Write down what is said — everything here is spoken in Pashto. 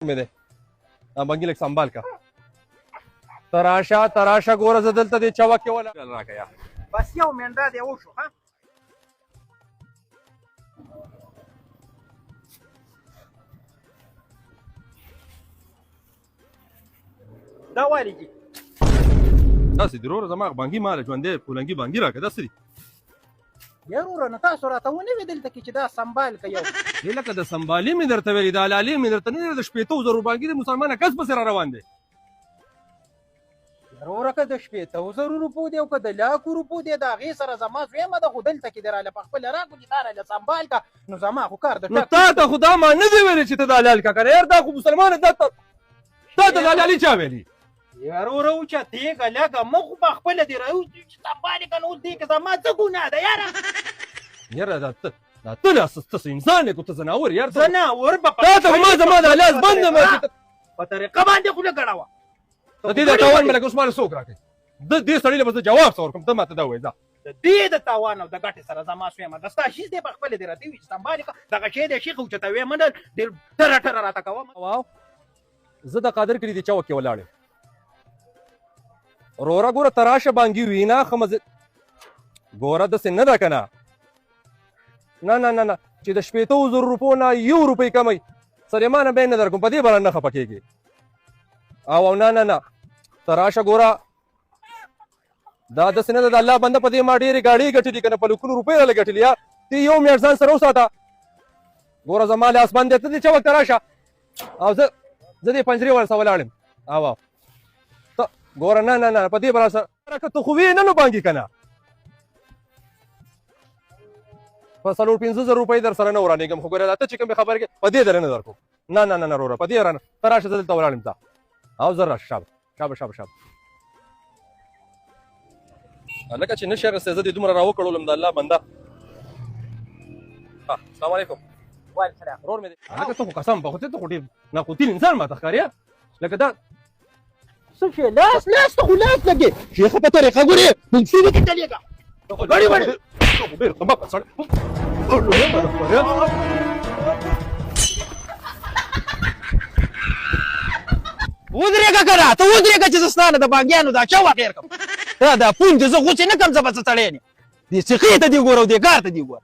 مې دی بنګي لږ سنبال کا تراشه ګوره زه دلته دې چوک کې ولا راکړه یا بس یو منډه دی وشو ها دا والی دي داسې دي وروره زما بنګي ماله ژوندی پولنګي بنګي راکړه داسې دي یا وروره نو تاسو راته ونه وې دلته کې چې دا سنبال که یو دې لکه د سنبالي مې درته ویلي د حلالي مې درته نه د 80,000 بنګي د مسلمانه کس پسې را روان دی وروره که د 80,000 روپو دی او که د لاکو روپو دی د هغې سره زما زویمه ده خو دلته کې دې راله په خپله راکړو چې تا راله سنبال که نو زما خو کار د نو تا ته خو دا ما نه دی ویلي چې ته د حلال کا کنه یار دا خو مسلمانه تا ته د حلالي چا ویلي وروره اوچتېږه لږه مه خو په خپله دې راوځي چې سنبال که نو اوس دې که زما څه ګناه ده یاره یاره دا ته تاسو انسان یې کو ته ځناور یار ځناور به تا ته ما زما د حلاس بند یم په طریقه باندې خو لږه وه د دې د تاوان مې لکه اوس ماله څوک راکړي دې سړي له به زه جواب څه ورکړم ته ماته دا وایې ځه د دې د تاوان او د ګټې سره زما سویمه د ستا شیز دی په خپله دې راته وي چې سنبال یې کړه دغه شی دی شیخ اوچتوې منه ډېر ټره راته کوه واو زه د قادر کلي دې چوک کې ولاړ یم وروره ګوره تراشه بانګي وینا ښه مزه ګوره داسې نه ده که نه نه چې د 80,000 روپو نه 1 روپۍ کمی سلیمانه بیا یې نه در کوم په دې به نه خفه کېږي او نه تراشه ګوره دا داسې نه ده د الله بنده په دې ما ډېرې ګاډۍ ګټلي که نه په لکونو روپۍ راله ګټلي یا ته یو میاشت ځان سره وساته ګوره زما لاس بند دی ته دې چوک ته راشه او زه دې پنجرې ورسه ولاړ یم او ته ګوره نه په دې به راسره که ته خو ویې نه نو بانګي که نه په 4-5,000 روپۍ در سره نه ورانېږم خو ګوره دا ته چې کومې خبرې کوې په دې در نه در کوم نه وروره په دې رانه ته راشه زه دلته ولاړ یم ځه او زه راشه شابه لکه چې نشه رسې زه دې دومره راوکړولم د الله بنده السلام علیکم وعلیکم السلام ورور مې دی لکه ته خو قسم په خدای ته خو ډېر ناقوتین انسان ماته ښکاري لکه دا څه شی لاس ته خو لاس لګې شیخه په طریقه ګورې منصوبې کې چلېږه ګاډي باندې ډېر کمبخته سړی ودرېږه که نه ته ودرېږه چې زه ستا نه د بانګیانو دا چوک هېر کړم دا پون دې زه غوڅې نه کړم زه به څه سړی نه دې سیخې ته دې ګوره او دې کار ته دې ګوره